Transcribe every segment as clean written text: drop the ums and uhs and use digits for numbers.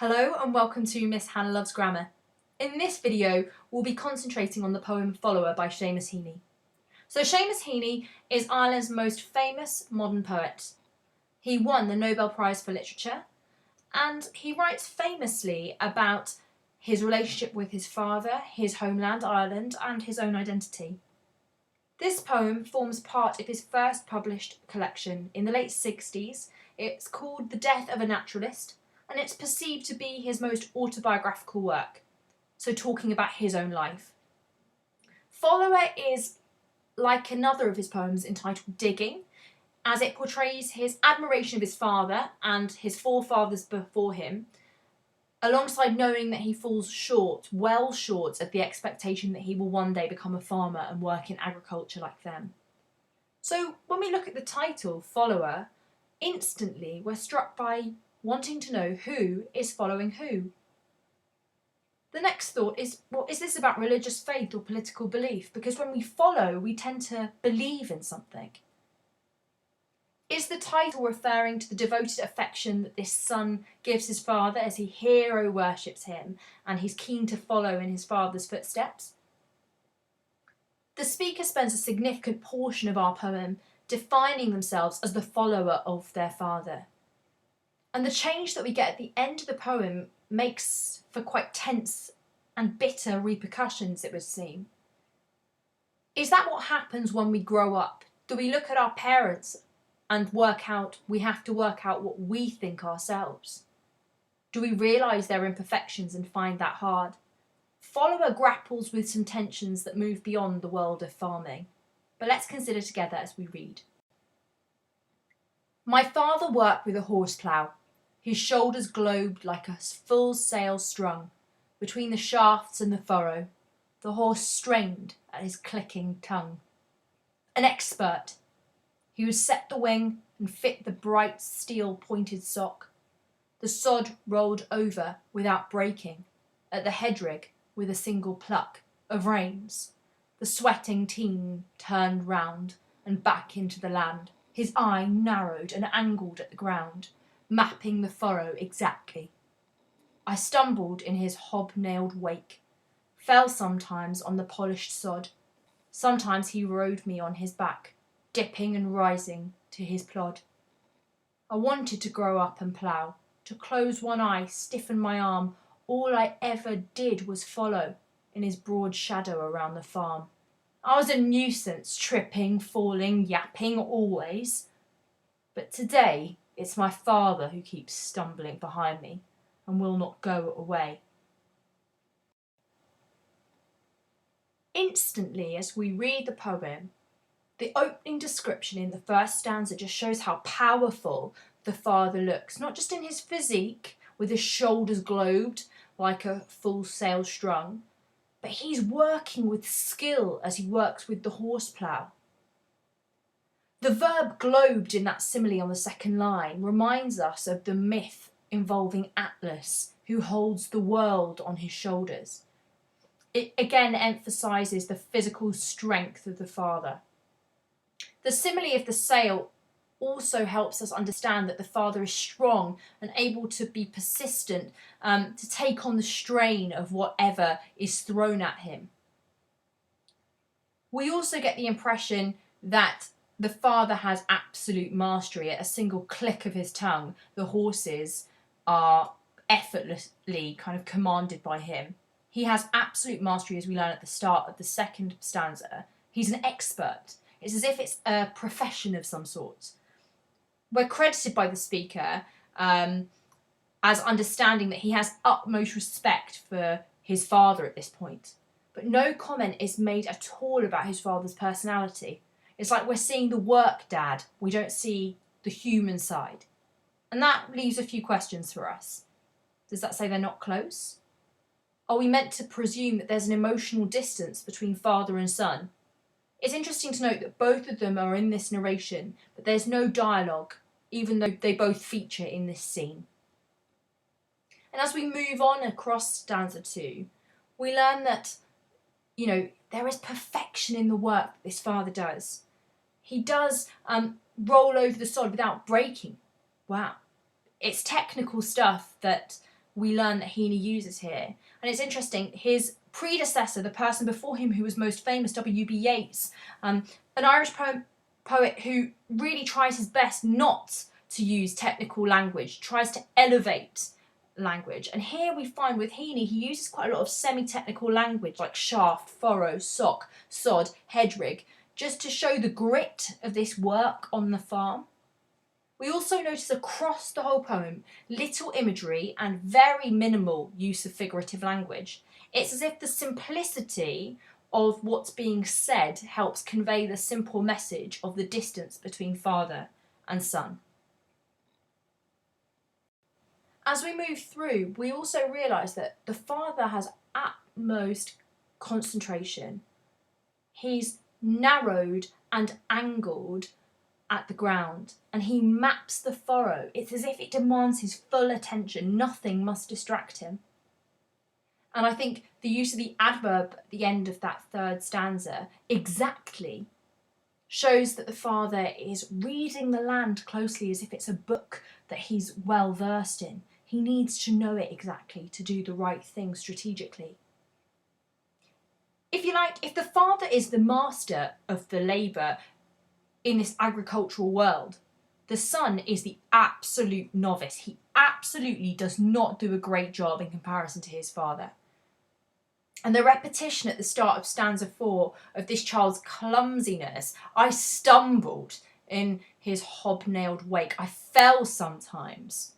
Hello and welcome to Miss Hannah Loves Grammar. In this video, we'll be concentrating on the poem Follower by Seamus Heaney. So Seamus Heaney is Ireland's most famous modern poet. He won the Nobel Prize for Literature and he writes famously about his relationship with his father, his homeland Ireland and his own identity. This poem forms part of his first published collection in the late 60s. It's called The Death of a Naturalist, and it's perceived to be his most autobiographical work, so talking about his own life. Follower is like another of his poems entitled Digging, as it portrays his admiration of his father and his forefathers before him, alongside knowing that he falls short, well short of the expectation that he will one day become a farmer and work in agriculture like them. So when we look at the title, Follower, instantly we're struck by wanting to know who is following who. The next thought is, well, is this about religious faith or political belief? Because when we follow, we tend to believe in something. Is the title referring to the devoted affection that this son gives his father as he hero worships him and he's keen to follow in his father's footsteps? The speaker spends a significant portion of our poem defining themselves as the follower of their father. And the change that we get at the end of the poem makes for quite tense and bitter repercussions, it would seem. Is that what happens when we grow up? Do we look at our parents and we have to work out what we think ourselves? Do we realise their imperfections and find that hard? Follower grapples with some tensions that move beyond the world of farming. But let's consider together as we read. My father worked with a horse plough. His shoulders globed like a full sail strung. Between the shafts and the furrow, the horse strained at his clicking tongue. An expert, he would set the wing and fit the bright steel-pointed sock. The sod rolled over without breaking, at the headrig with a single pluck of reins. The sweating team turned round and back into the land. His eye narrowed and angled at the ground, mapping the furrow exactly. I stumbled in his hob-nailed wake, fell sometimes on the polished sod. Sometimes he rode me on his back, dipping and rising to his plod. I wanted to grow up and plough, to close one eye, stiffen my arm. All I ever did was follow in his broad shadow around the farm. I was a nuisance, tripping, falling, yapping always. But today, it's my father who keeps stumbling behind me and will not go away. Instantly, as we read the poem, the opening description in the first stanza just shows how powerful the father looks, not just in his physique, with his shoulders globed like a full sail strung, but he's working with skill as he works with the horse plough. The verb globed in that simile on the second line reminds us of the myth involving Atlas, who holds the world on his shoulders. It again emphasises the physical strength of the father. The simile of the sail also helps us understand that the father is strong and able to be persistent, to take on the strain of whatever is thrown at him. We also get the impression that the father has absolute mastery. At a single click of his tongue, the horses are effortlessly kind of commanded by him. He has absolute mastery, as we learn at the start of the second stanza. He's an expert. It's as if it's a profession of some sort. We're credited by the speaker as understanding that he has utmost respect for his father at this point. But no comment is made at all about his father's personality. It's like we're seeing the work dad, we don't see the human side. And that leaves a few questions for us. Does that say they're not close? Are we meant to presume that there's an emotional distance between father and son? It's interesting to note that both of them are in this narration, but there's no dialogue, even though they both feature in this scene. And as we move on across stanza 2, we learn that, there is perfection in the work that this father does. He does roll over the sod without breaking. Wow. It's technical stuff that we learn that Heaney uses here. And it's interesting, his predecessor, the person before him who was most famous, W.B. Yeats, an Irish poet who really tries his best not to use technical language, tries to elevate language. And here we find with Heaney, he uses quite a lot of semi-technical language like shaft, furrow, sock, sod, headrig, just to show the grit of this work on the farm. We also notice across the whole poem little imagery and very minimal use of figurative language. It's as if the simplicity of what's being said helps convey the simple message of the distance between father and son. As we move through, we also realise that the father has utmost concentration. He's narrowed and angled at the ground, and he maps the furrow. It's as if it demands his full attention. Nothing must distract him. And I think the use of the adverb at the end of that third stanza exactly shows that the father is reading the land closely as if it's a book that he's well versed in. He needs to know it exactly to do the right thing strategically. If you like, if the father is the master of the labour in this agricultural world, the son is the absolute novice. He absolutely does not do a great job in comparison to his father. And the repetition at the start of stanza 4 of this child's clumsiness, I stumbled in his hobnailed wake, I fell sometimes.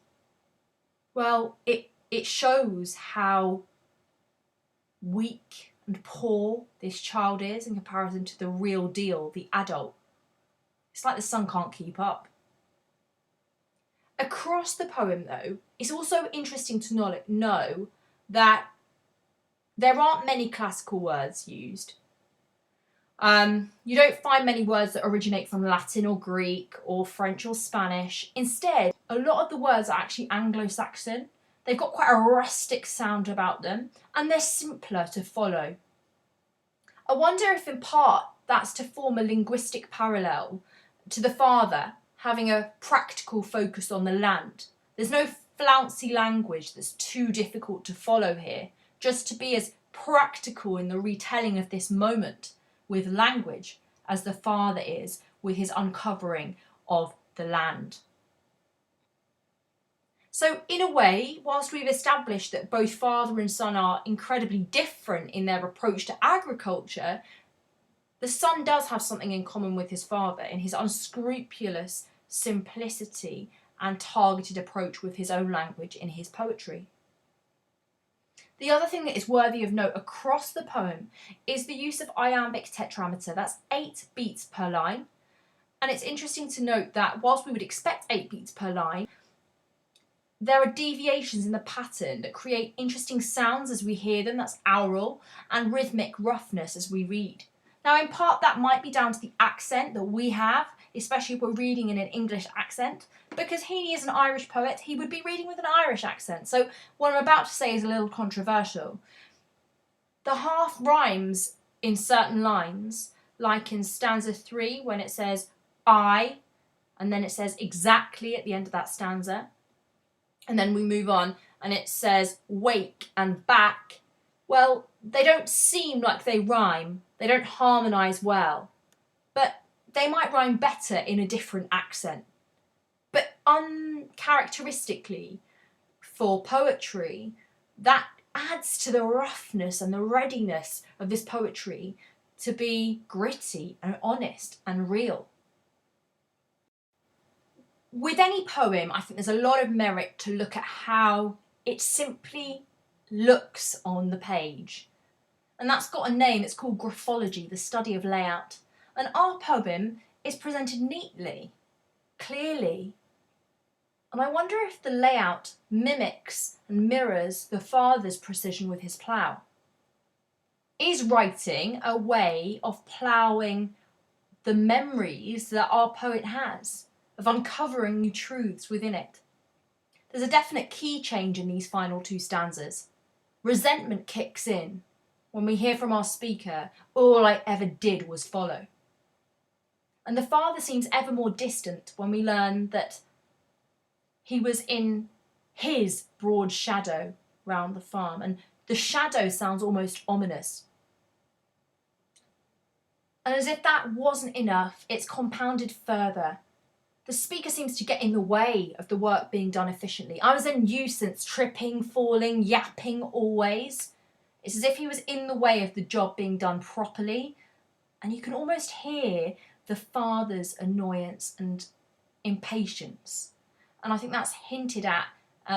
Well, it shows how weak and poor this child is in comparison to the real deal, the adult. It's like the son can't keep up. Across the poem, though, it's also interesting to know that there aren't many classical words used. You don't find many words that originate from Latin or Greek or French or Spanish. Instead, a lot of the words are actually Anglo-Saxon. They've got quite a rustic sound about them, and they're simpler to follow. I wonder if in part that's to form a linguistic parallel to the father having a practical focus on the land. There's no flouncy language that's too difficult to follow here, just to be as practical in the retelling of this moment with language as the father is with his uncovering of the land. So in a way, whilst we've established that both father and son are incredibly different in their approach to agriculture, the son does have something in common with his father in his unscrupulous simplicity and targeted approach with his own language in his poetry. The other thing that is worthy of note across the poem is the use of iambic tetrameter. That's 8 beats per line. And it's interesting to note that whilst we would expect 8 beats per line, there are deviations in the pattern that create interesting sounds as we hear them, that's aural, and rhythmic roughness as we read. Now, in part, that might be down to the accent that we have, especially if we're reading in an English accent. Because Heaney is an Irish poet, he would be reading with an Irish accent. So what I'm about to say is a little controversial. The half rhymes in certain lines, like in stanza 3 when it says I, and then it says exactly at the end of that stanza. And then we move on and it says wake and back. Well, they don't seem like they rhyme. They don't harmonise well. But they might rhyme better in a different accent. But uncharacteristically for poetry, that adds to the roughness and the readiness of this poetry to be gritty and honest and real. With any poem, I think there's a lot of merit to look at how it simply looks on the page. And that's got a name, it's called Graphology, the study of layout. And our poem is presented neatly, clearly. And I wonder if the layout mimics and mirrors the father's precision with his plough. Is writing a way of ploughing the memories that our poet has, of uncovering new truths within it? There's a definite key change in these final 2 stanzas. Resentment kicks in when we hear from our speaker, all I ever did was follow. And the father seems ever more distant when we learn that he was in his broad shadow round the farm, and the shadow sounds almost ominous. And as if that wasn't enough, it's compounded further. The speaker seems to get in the way of the work being done efficiently. I was a nuisance, tripping, falling, yapping always. It's as if he was in the way of the job being done properly, and you can almost hear the father's annoyance and impatience. And I think that's hinted at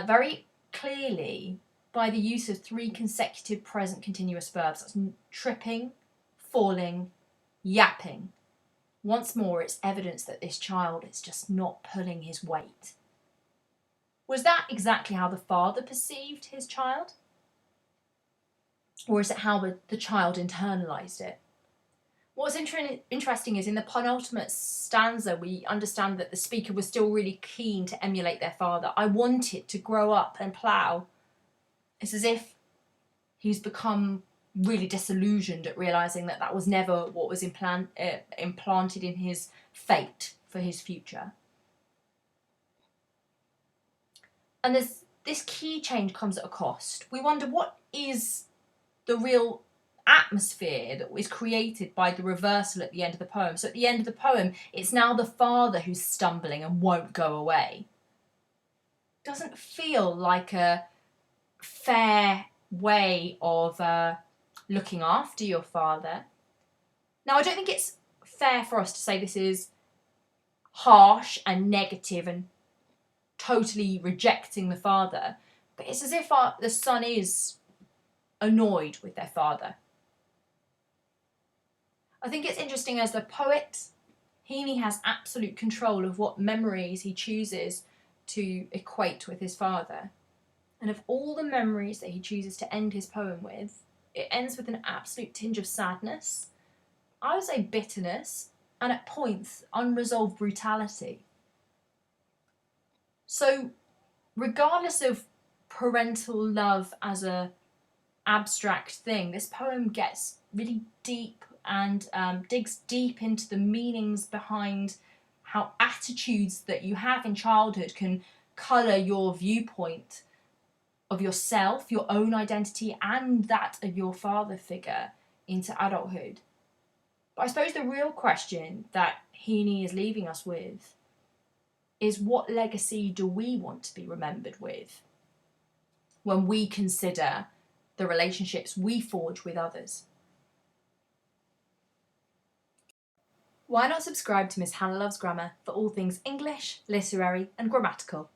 very clearly by the use of 3 consecutive present continuous verbs. That's tripping, falling, yapping. Once more, it's evidence that this child is just not pulling his weight. Was that exactly how the father perceived his child? Or is it how the child internalised it? What's interesting is in the penultimate stanza, we understand that the speaker was still really keen to emulate their father. I wanted to grow up and plough. It's as if he's become really disillusioned at realising that that was never what was implanted in his fate for his future. And this key change comes at a cost. We wonder, what is the real atmosphere that is created by the reversal at the end of the poem? So at the end of the poem, it's now the father who's stumbling and won't go away. Doesn't feel like a fair way of looking after your father. Now, I don't think it's fair for us to say this is harsh and negative and totally rejecting the father, but it's as if the son is annoyed with their father. I think it's interesting, as the poet, Heaney has absolute control of what memories he chooses to equate with his father. And of all the memories that he chooses to end his poem with, it ends with an absolute tinge of sadness, I would say bitterness, and at points, unresolved brutality. So, regardless of parental love as a abstract thing, this poem gets really deep and digs deep into the meanings behind how attitudes that you have in childhood can colour your viewpoint of yourself, your own identity, and that of your father figure into adulthood. But I suppose the real question that Heaney is leaving us with is, what legacy do we want to be remembered with when we consider the relationships we forge with others? Why not subscribe to Miss Hannah Loves Grammar for all things English, literary and grammatical?